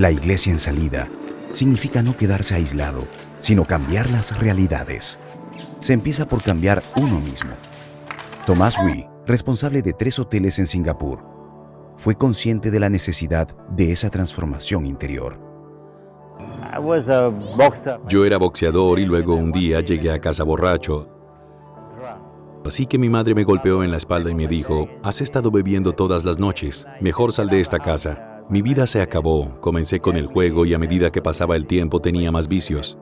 La iglesia en salida significa no quedarse aislado, sino cambiar las realidades. Se empieza por cambiar uno mismo. Thomas Wee, responsable de 3 hoteles en Singapur, fue consciente de la necesidad de esa transformación interior. Yo era boxeador y luego un día llegué a casa borracho. Así que mi madre me golpeó en la espalda y me dijo, «Has estado bebiendo todas las noches, mejor sal de esta casa». Mi vida se acabó, comencé con el juego y a medida que pasaba el tiempo tenía más vicios.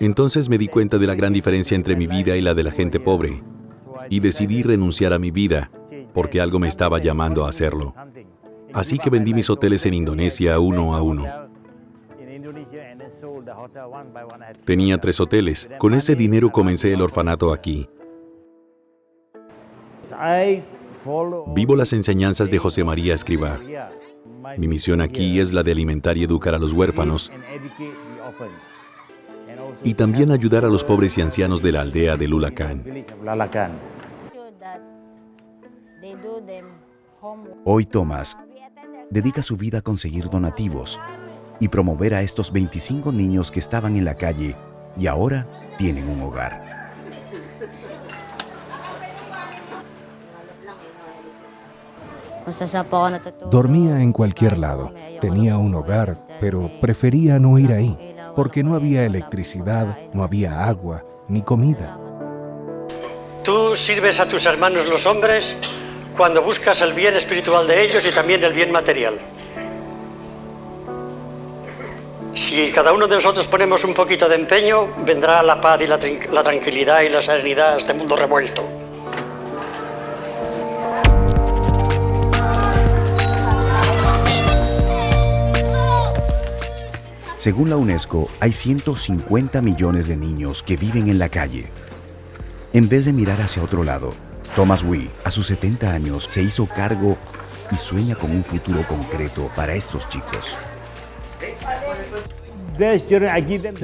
Entonces me di cuenta de la gran diferencia entre mi vida y la de la gente pobre. Y decidí renunciar a mi vida, porque algo me estaba llamando a hacerlo. Así que vendí mis hoteles en Indonesia uno a uno. Tenía 3 hoteles. Con ese dinero comencé el orfanato aquí. Vivo las enseñanzas de José María Escrivá. Mi misión aquí es la de alimentar y educar a los huérfanos y también ayudar a los pobres y ancianos de la aldea de Lulacan. Hoy Thomas dedica su vida a conseguir donativos y promover a estos 25 niños que estaban en la calle y ahora tienen un hogar. Dormía en cualquier lado. Tenía un hogar, pero prefería no ir ahí, porque no había electricidad, no había agua, ni comida. Tú sirves a tus hermanos los hombres cuando buscas el bien espiritual de ellos y también el bien material. Si cada uno de nosotros ponemos un poquito de empeño, vendrá la paz y la tranquilidad y la serenidad a este mundo revuelto. Según la UNESCO, hay 150 millones de niños que viven en la calle. En vez de mirar hacia otro lado, Thomas Wee, a sus 70 años, se hizo cargo y sueña con un futuro concreto para estos chicos.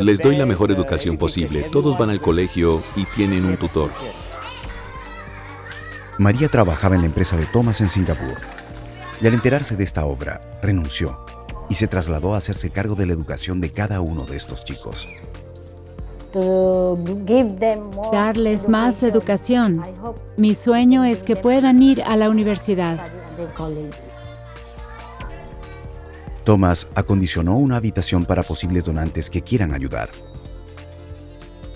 Les doy la mejor educación posible. Todos van al colegio y tienen un tutor. María trabajaba en la empresa de Thomas en Singapur y al enterarse de esta obra, renunció y se trasladó a hacerse cargo de la educación de cada uno de estos chicos. Darles más educación. Mi sueño es que puedan ir a la universidad. Thomas acondicionó una habitación para posibles donantes que quieran ayudar.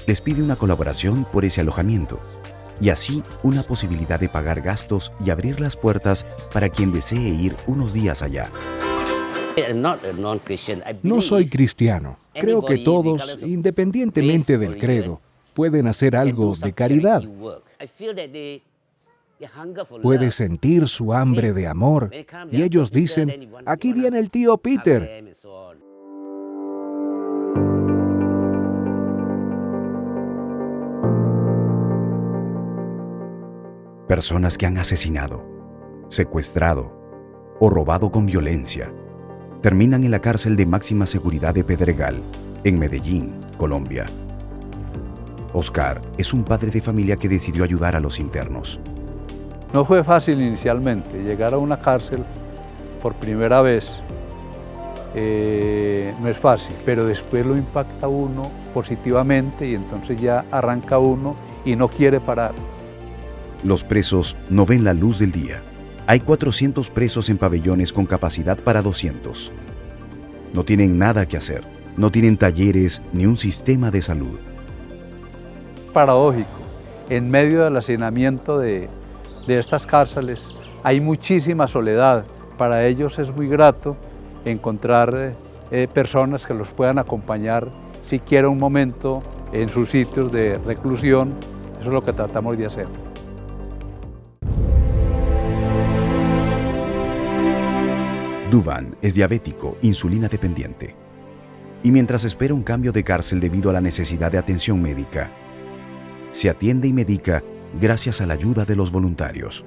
Les pide una colaboración por ese alojamiento y así una posibilidad de pagar gastos y abrir las puertas para quien desee ir unos días allá. No soy cristiano. Creo que todos, independientemente del credo, pueden hacer algo de caridad. Puede sentir su hambre de amor y ellos dicen, aquí viene el tío Peter. Personas que han asesinado, secuestrado o robado con violencia terminan en la cárcel de máxima seguridad de Pedregal, en Medellín, Colombia. Oscar es un padre de familia que decidió ayudar a los internos. No fue fácil inicialmente llegar a una cárcel por primera vez. No es fácil, pero después lo impacta uno positivamente y entonces ya arranca uno y no quiere parar. Los presos no ven la luz del día. Hay 400 presos en pabellones con capacidad para 200. No tienen nada que hacer. No tienen talleres ni un sistema de salud. Paradójico. En medio del hacinamiento de estas cárceles hay muchísima soledad. Para ellos es muy grato encontrar personas que los puedan acompañar siquiera un momento en sus sitios de reclusión. Eso es lo que tratamos de hacer. Duvan es diabético, insulina dependiente. Y mientras espera un cambio de cárcel debido a la necesidad de atención médica, se atiende y medica gracias a la ayuda de los voluntarios.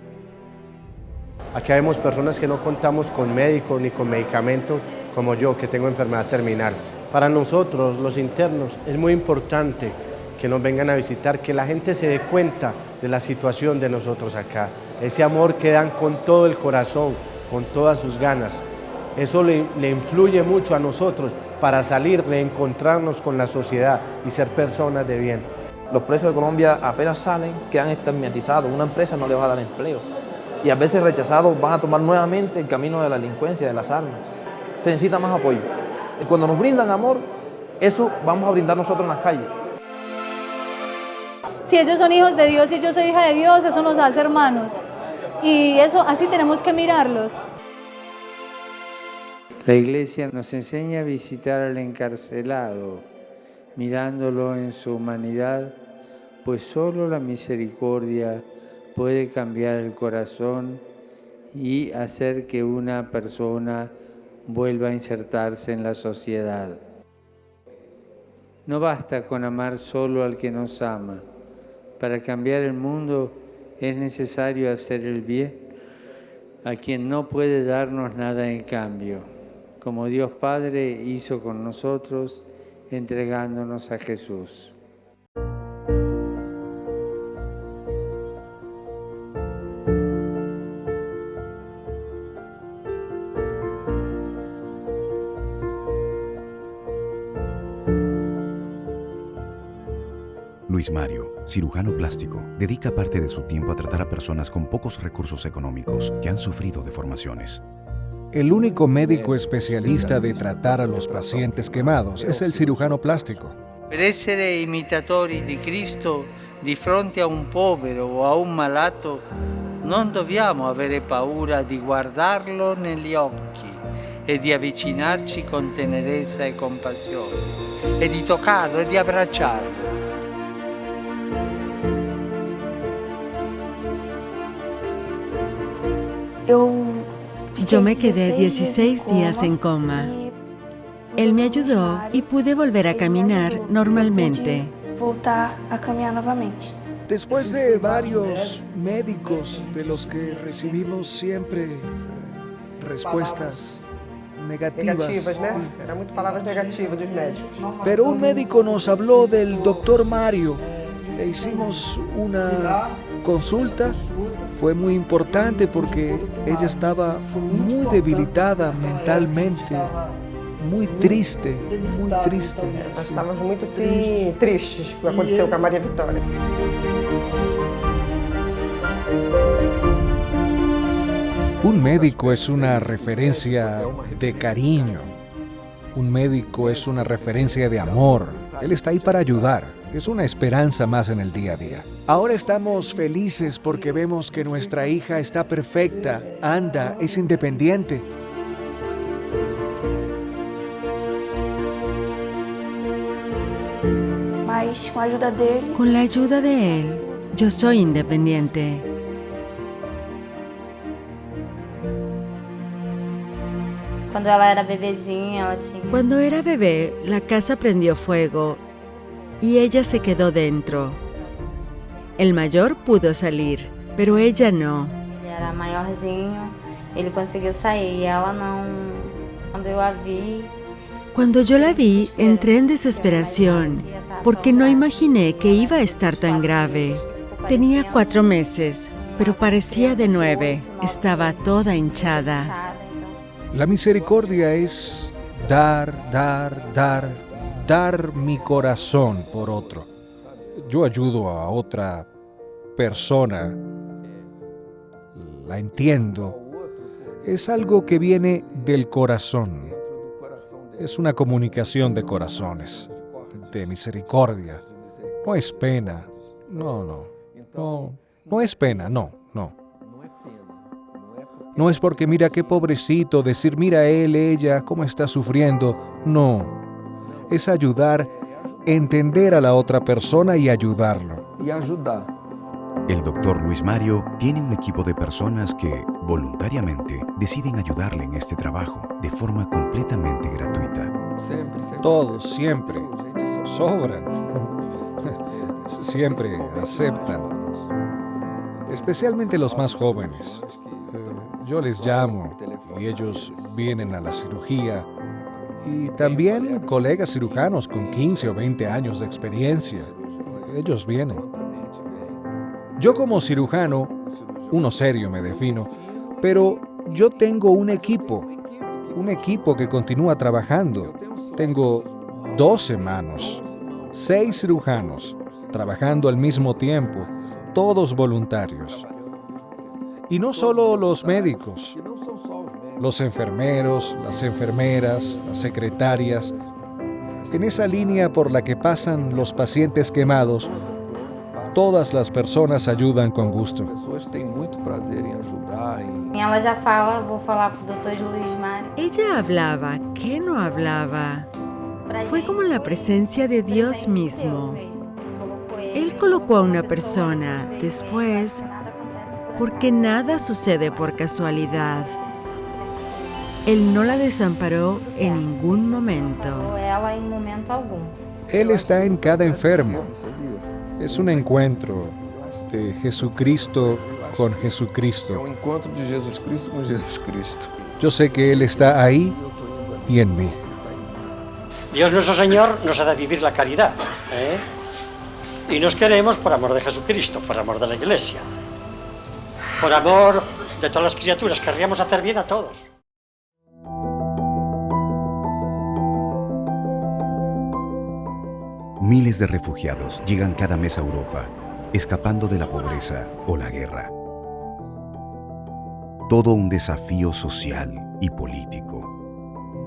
Aquí vemos personas que no contamos con médicos ni con medicamentos, como yo, que tengo enfermedad terminal. Para nosotros, los internos, es muy importante que nos vengan a visitar, que la gente se dé cuenta de la situación de nosotros acá. Ese amor que dan con todo el corazón, con todas sus ganas. Eso le influye mucho a nosotros para salir, reencontrarnos con la sociedad y ser personas de bien. Los presos de Colombia apenas salen, quedan estigmatizados, una empresa no les va a dar empleo. Y a veces rechazados van a tomar nuevamente el camino de la delincuencia, de las armas. Se necesita más apoyo. Y cuando nos brindan amor, eso vamos a brindar nosotros en las calles. Si ellos son hijos de Dios y yo soy hija de Dios, eso nos hace hermanos. Y eso así tenemos que mirarlos. La Iglesia nos enseña a visitar al encarcelado, mirándolo en su humanidad, pues solo la misericordia puede cambiar el corazón y hacer que una persona vuelva a insertarse en la sociedad. No basta con amar solo al que nos ama. Para cambiar el mundo es necesario hacer el bien a quien no puede darnos nada en cambio, como Dios Padre hizo con nosotros, entregándonos a Jesús. Luis Mario, cirujano plástico, dedica parte de su tiempo a tratar a personas con pocos recursos económicos que han sufrido deformaciones. El único médico especialista de tratar a los pacientes quemados es el cirujano plástico. Per essere imitatori di Cristo di fronte a un povero o a un malato, non dobbiamo avere paura di guardarlo negli occhi e di avvicinarci con tenerezza e compassione, e di toccarlo e di abbracciarlo. Yo me quedé 16 días en coma. Él me ayudó y pude volver a caminar normalmente. Después de varios médicos de los que recibimos siempre respuestas negativas. Eran muchas palabras negativas de los médicos. Pero un médico nos habló del doctor Mario. Le hicimos una consulta. Fue muy importante porque ella estaba muy debilitada mentalmente, muy triste, muy triste. Estávamos muito assim, tristes com o que aconteceu com a Maria Vitória. Un médico es una referencia de cariño. Un médico es una referencia de amor. Él está ahí para ayudar. Es una esperanza más en el día a día. Ahora estamos felices porque vemos que nuestra hija está perfecta, anda, es independiente. Con la ayuda de él, yo soy independiente. Cuando era bebé, la casa prendió fuego y ella se quedó dentro. El mayor pudo salir, pero ella no. Era maiorzinho, ele conseguiu sair e ela não. Quando eu a vi. Cuando yo la vi, entré en desesperación, porque no imaginé que iba a estar tan grave. Tenía 4 meses, pero parecía de 9. Estaba toda hinchada. La misericordia es dar mi corazón por otro. Yo ayudo a otra persona, la entiendo. Es algo que viene del corazón. Es una comunicación de corazones, de misericordia. No es pena. No es pena, no. No es porque mira qué pobrecito, decir mira él, ella, cómo está sufriendo. No. Es ayudar, entender a la otra persona y ayudarlo. El doctor Luis Mario tiene un equipo de personas que, voluntariamente, deciden ayudarle en este trabajo de forma completamente gratuita. Todos, siempre, sobran. Siempre aceptan. Especialmente los más jóvenes. Yo les llamo y ellos vienen a la cirugía. Y también colegas cirujanos con 15 o 20 años de experiencia. Ellos vienen. Yo como cirujano, uno serio me defino, pero yo tengo un equipo. un equipo que continúa trabajando. Tengo 12 manos, 6 cirujanos, trabajando al mismo tiempo, todos voluntarios. Y no solo los médicos, los enfermeros, las enfermeras, las secretarias. En esa línea por la que pasan los pacientes quemados, todas las personas ayudan con gusto. Ela já fala, vou falar pro Dr. Luiz Mário. Ella hablaba, ¿qué no hablaba? Fue como la presencia de Dios mismo. Él colocó a una persona después, porque nada sucede por casualidad. Él no la desamparó en ningún momento. Ela em momento algum. Él está en cada enfermo. Es un encuentro de Jesucristo con Jesucristo. Yo sé que Él está ahí y en mí. Dios nuestro Señor nos ha de vivir la caridad, y nos queremos por amor de Jesucristo, por amor de la Iglesia, por amor de todas las criaturas. Querríamos hacer bien a todos. Miles de refugiados llegan cada mes a Europa, escapando de la pobreza o la guerra. Todo un desafío social y político.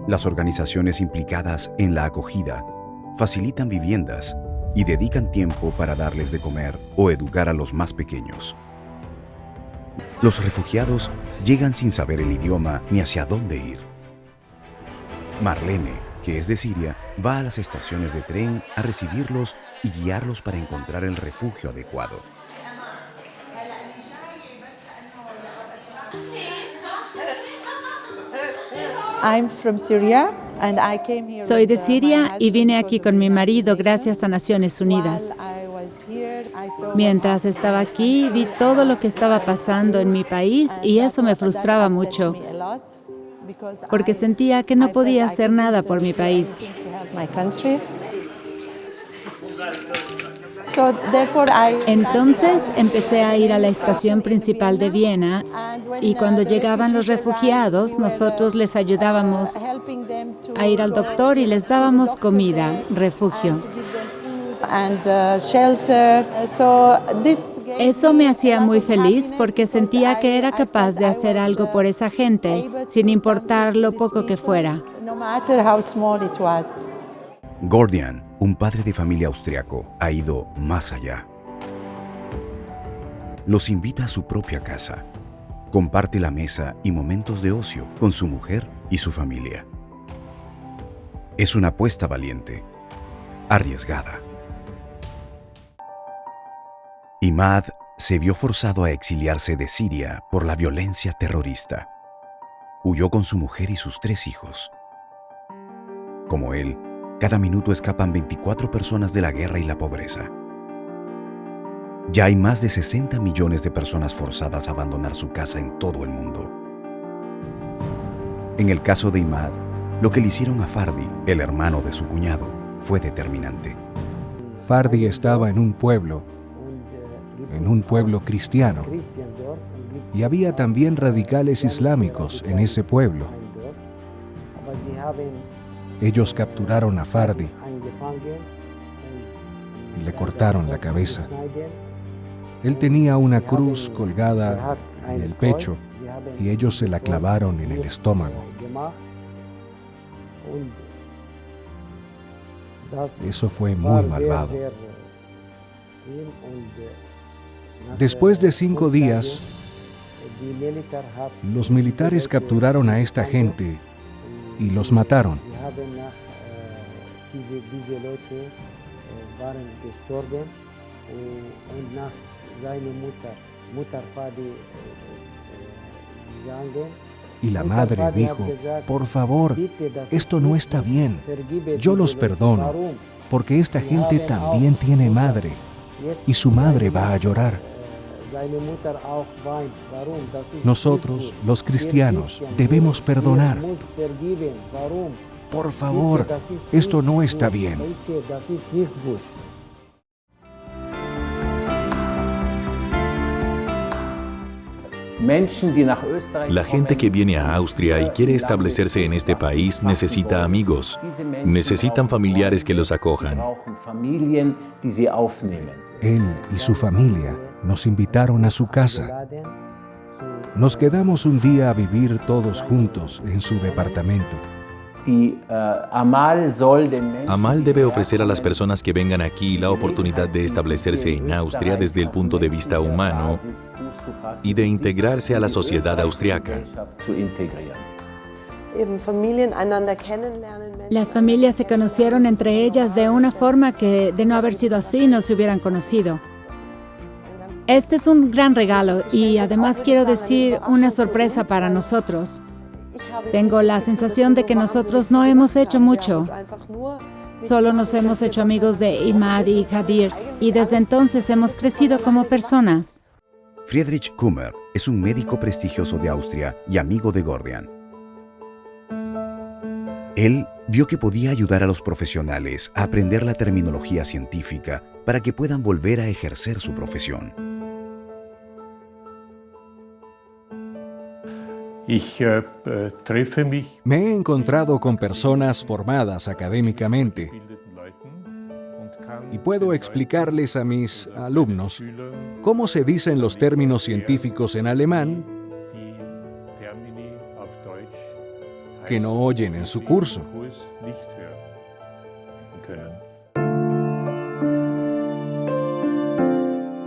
Las organizaciones implicadas en la acogida facilitan viviendas y dedican tiempo para darles de comer o educar a los más pequeños. Los refugiados llegan sin saber el idioma ni hacia dónde ir. Marlene, que es de Siria, va a las estaciones de tren a recibirlos y guiarlos para encontrar el refugio adecuado. Soy de Siria y vine aquí con mi marido gracias a Naciones Unidas. Mientras estaba aquí, vi todo lo que estaba pasando en mi país y eso me frustraba mucho, porque sentía que no podía hacer nada por mi país. Entonces empecé a ir a la estación principal de Viena y cuando llegaban los refugiados, nosotros les ayudábamos a ir al doctor y les dábamos comida, refugio. Eso me hacía muy feliz porque sentía que era capaz de hacer algo por esa gente, sin importar lo poco que fuera. Gordian, un padre de familia austriaco, ha ido más allá. Los invita a su propia casa. Comparte la mesa y momentos de ocio con su mujer y su familia. Es una apuesta valiente, arriesgada. Imad se vio forzado a exiliarse de Siria por la violencia terrorista. Huyó con su mujer y sus 3 hijos. Como él, cada minuto escapan 24 personas de la guerra y la pobreza. Ya hay más de 60 millones de personas forzadas a abandonar su casa en todo el mundo. En el caso de Imad, lo que le hicieron a Fardi, el hermano de su cuñado, fue determinante. Fardi estaba en un pueblo cristiano, y había también radicales islámicos en ese pueblo. Ellos capturaron a Fardi y le cortaron la cabeza. Él tenía una cruz colgada en el pecho y ellos se la clavaron en el estómago. Eso fue muy malvado. Después de 5 días, los militares capturaron a esta gente y los mataron. Y la madre dijo, por favor, esto no está bien. Yo los perdono, porque esta gente también tiene madre, y su madre va a llorar. Nosotros, los cristianos, debemos perdonar. Por favor, esto no está bien. La gente que viene a Austria y quiere establecerse en este país necesita amigos, necesitan familiares que los acojan. Él y su familia nos invitaron a su casa. Nos quedamos un día a vivir todos juntos en su departamento. Amal debe ofrecer a las personas que vengan aquí la oportunidad de establecerse en Austria desde el punto de vista humano y de integrarse a la sociedad austriaca. Las familias se conocieron entre ellas de una forma que, de no haber sido así, no se hubieran conocido. Este es un gran regalo y además quiero decir una sorpresa para nosotros. Tengo la sensación de que nosotros no hemos hecho mucho. Solo nos hemos hecho amigos de Imad y Kadir y desde entonces hemos crecido como personas. Friedrich Kummer es un médico prestigioso de Austria y amigo de Gordian. Él vio que podía ayudar a los profesionales a aprender la terminología científica para que puedan volver a ejercer su profesión. Me he encontrado con personas formadas académicamente y puedo explicarles a mis alumnos cómo se dicen los términos científicos en alemán que no oyen en su curso.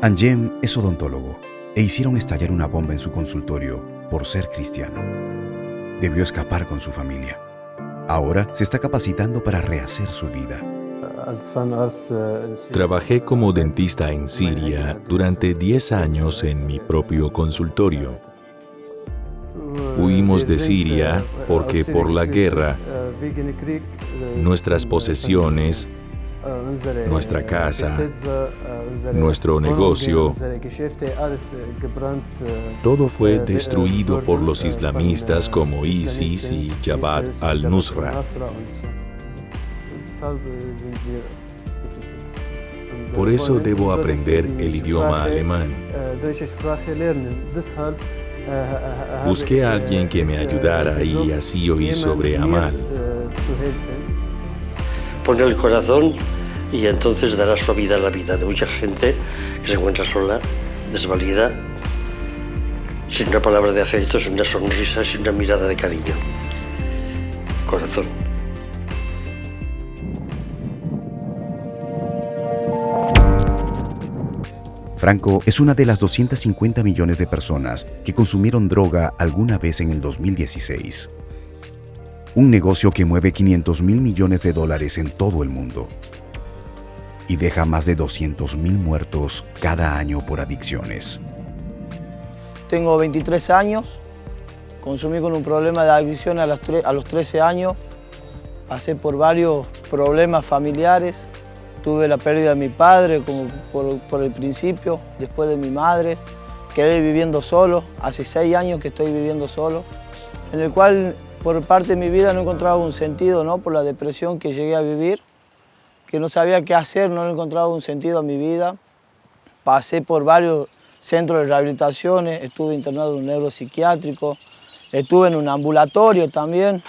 Anjem es odontólogo e hicieron estallar una bomba en su consultorio por ser cristiano. Debió escapar con su familia. Ahora se está capacitando para rehacer su vida. Trabajé como dentista en Siria durante 10 años en mi propio consultorio. Huimos de Siria porque por la guerra, nuestras posesiones, nuestra casa, nuestro negocio, todo fue destruido por los islamistas como ISIS y Jabhat al-Nusra. Por eso debo aprender el idioma alemán. Busqué a alguien que me ayudara y así oí sobre Amal. Pone el corazón y entonces dará su vida a la vida de mucha gente que se encuentra sola, desvalida, sin una palabra de afecto, sin una sonrisa, sin una mirada de cariño. Corazón. Franco es una de las 250 millones de personas que consumieron droga alguna vez en el 2016. Un negocio que mueve 500.000 millones de dólares en todo el mundo y deja más de 200.000 muertos cada año por adicciones. Tengo 23 años, consumí con un problema de adicción a los 13 años, pasé por varios problemas familiares, tuve la pérdida de mi padre como por el principio, después de mi madre, quedé viviendo solo, hace 6 años que estoy viviendo solo, en el cual por parte de mi vida no encontraba un sentido, ¿no? Por la depresión que llegué a vivir, que no sabía qué hacer, no encontraba un sentido a mi vida. Pasé por varios centros de rehabilitaciones, estuve internado en un neuropsiquiátrico, estuve en un ambulatorio también,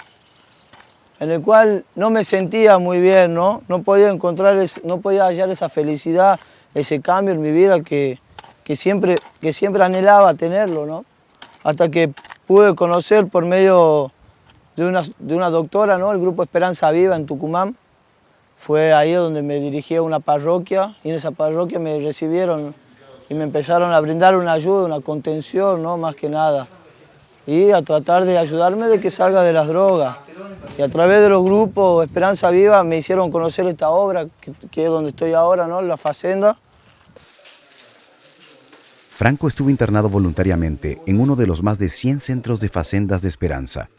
en el cual no me sentía muy bien, ¿no? No podía hallar esa felicidad, ese cambio en mi vida que siempre anhelaba tenerlo, ¿no? Hasta que pude conocer por medio de una doctora, ¿no? El grupo Esperanza Viva en Tucumán. Fue ahí donde me dirigí a una parroquia y en esa parroquia me recibieron y me empezaron a brindar una ayuda, una contención, ¿no? Más que nada. Y a tratar de ayudarme de que salga de las drogas. Y a través de los grupos Esperanza Viva me hicieron conocer esta obra, que es donde estoy ahora, ¿no? La Facenda. Franco estuvo internado voluntariamente en uno de los más de 100 centros de facendas de Esperanza,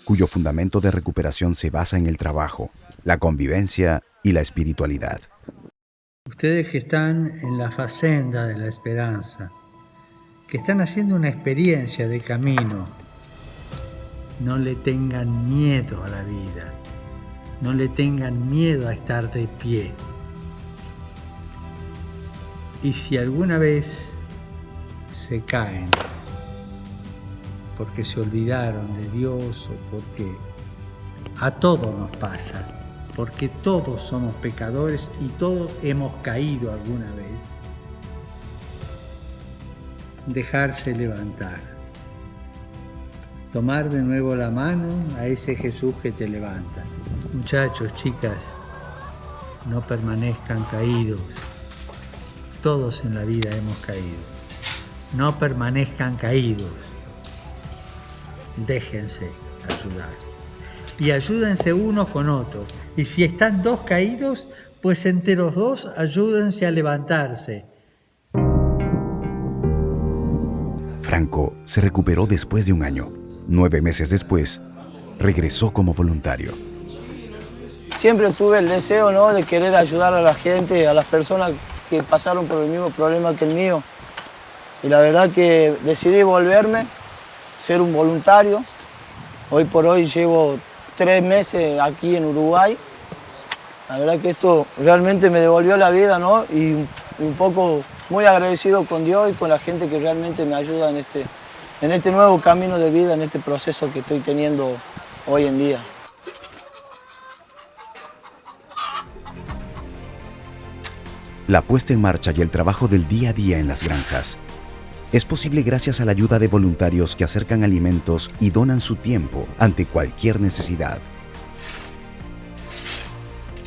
cuyo fundamento de recuperación se basa en el trabajo, la convivencia y la espiritualidad. Ustedes que están en la Facenda de la Esperanza, que están haciendo una experiencia de camino, no le tengan miedo a la vida, no le tengan miedo a estar de pie. Y si alguna vez se se caen, porque se olvidaron de Dios o porque a todos nos pasa, porque todos somos pecadores y todos hemos caído alguna vez. Dejarse levantar, tomar de nuevo la mano a ese Jesús que te levanta. Muchachos, chicas, no permanezcan caídos. Todos en la vida hemos caído. No permanezcan caídos. Déjense ayudar. Y ayúdense unos con otros. Y si están dos caídos, pues entre los dos ayúdense a levantarse. Franco se recuperó después de un año. 9 meses después, regresó como voluntario. Siempre tuve el deseo, ¿no?, de querer ayudar a la gente, a las personas que pasaron por el mismo problema que el mío. Y la verdad que decidí volverme, ser un voluntario. Hoy por hoy llevo 3 meses aquí en Uruguay. La verdad que esto realmente me devolvió la vida, ¿no? Y un poco muy agradecido con Dios y con la gente que realmente me ayuda en este nuevo camino de vida, en este proceso que estoy teniendo hoy en día. La puesta en marcha y el trabajo del día a día en las granjas es posible gracias a la ayuda de voluntarios que acercan alimentos y donan su tiempo ante cualquier necesidad.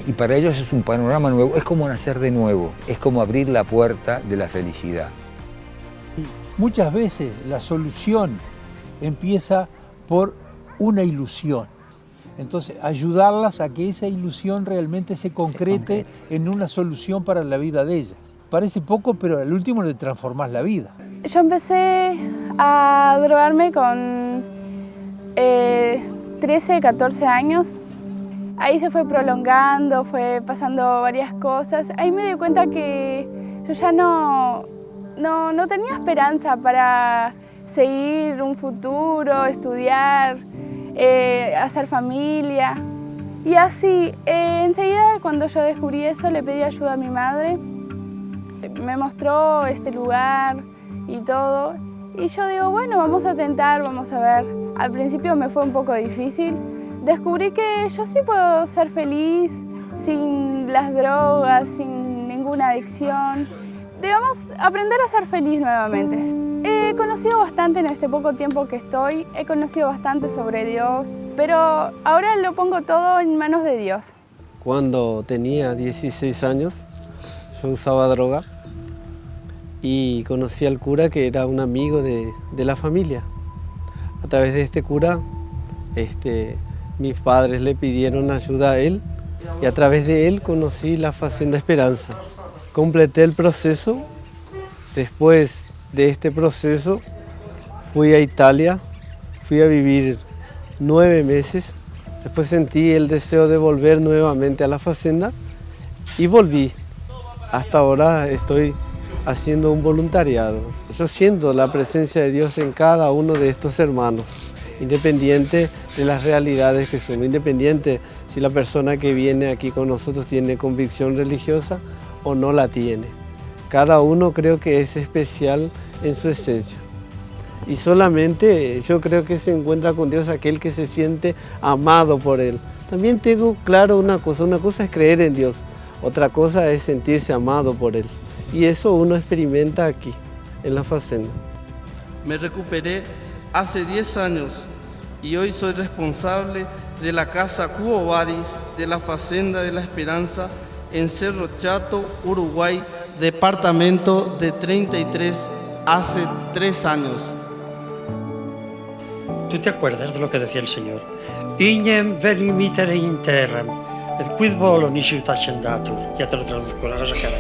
Y para ellos es un panorama nuevo, es como nacer de nuevo, es como abrir la puerta de la felicidad. Muchas veces la solución empieza por una ilusión. Entonces, ayudarlas a que esa ilusión realmente se concrete en una solución para la vida de ellas. Parece poco, pero al último le transformás la vida. Yo empecé a drogarme con 13, 14 años. Ahí se fue prolongando, fue pasando varias cosas. Ahí me di cuenta que yo ya no tenía esperanza para seguir un futuro, estudiar, hacer familia. Y así, enseguida cuando yo descubrí eso, le pedí ayuda a mi madre. Me mostró este lugar y todo. Y yo digo, bueno, vamos a tentar, vamos a ver. Al principio me fue un poco difícil. Descubrí que yo sí puedo ser feliz sin las drogas, sin ninguna adicción. Digamos, aprender a ser feliz nuevamente. He conocido bastante en este poco tiempo que estoy, he conocido bastante sobre Dios, pero ahora lo pongo todo en manos de Dios. Cuando tenía 16 años, yo usaba droga y conocí al cura que era un amigo de la familia. A través de este cura, mis padres le pidieron ayuda a él y a través de él conocí la Fazenda Esperanza. Completé el proceso. Después de este proceso fui a Italia, fui a vivir 9 meses. Después sentí el deseo de volver nuevamente a la Fazenda y volví. Hasta ahora estoy haciendo un voluntariado. Yo siento la presencia de Dios en cada uno de estos hermanos, independiente de las realidades que son, independiente si la persona que viene aquí con nosotros tiene convicción religiosa o no la tiene. Cada uno creo que es especial en su esencia. Y solamente yo creo que se encuentra con Dios aquel que se siente amado por Él. También tengo claro una cosa es creer en Dios, otra cosa es sentirse amado por Él. Y eso uno experimenta aquí, en la Fazenda. Me recuperé hace 10 años y hoy soy responsable de la Casa Quo Vadis de la Fazenda de la Esperanza en Cerro Chato, Uruguay, departamento de 33 hace 3 años. ¿Tú te acuerdas de lo que decía el Señor? Ignem veni mittere in terram, et quid volo nisi ut accendatur. Ya te lo traduzco, la vas a cara.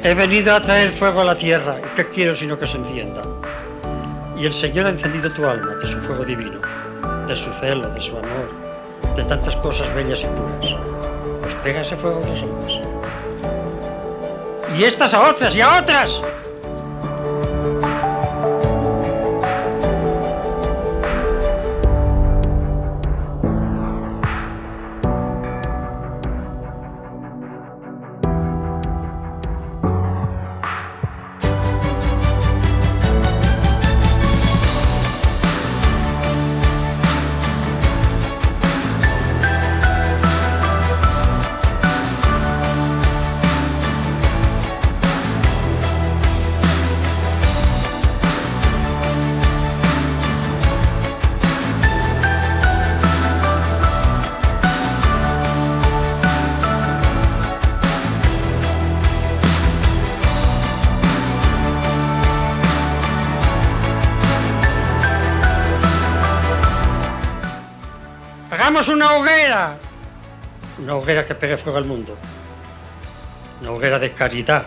He venido a traer fuego a la tierra, y ¿qué quiero sino que se encienda? Y el Señor ha encendido tu alma de su fuego divino, de su celo, de su amor, de tantas cosas bellas y puras. Pues pega ese fuego a otras almas. Y estas a otras, y a otras. Hagamos una hoguera que pegue fuego al mundo, una hoguera de caridad,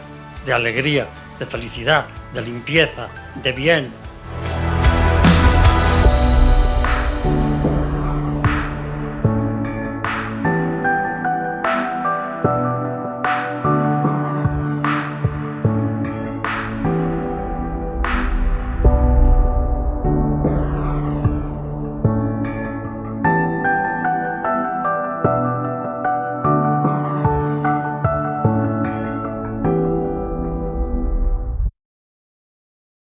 de alegría, de felicidad, de limpieza, de bien,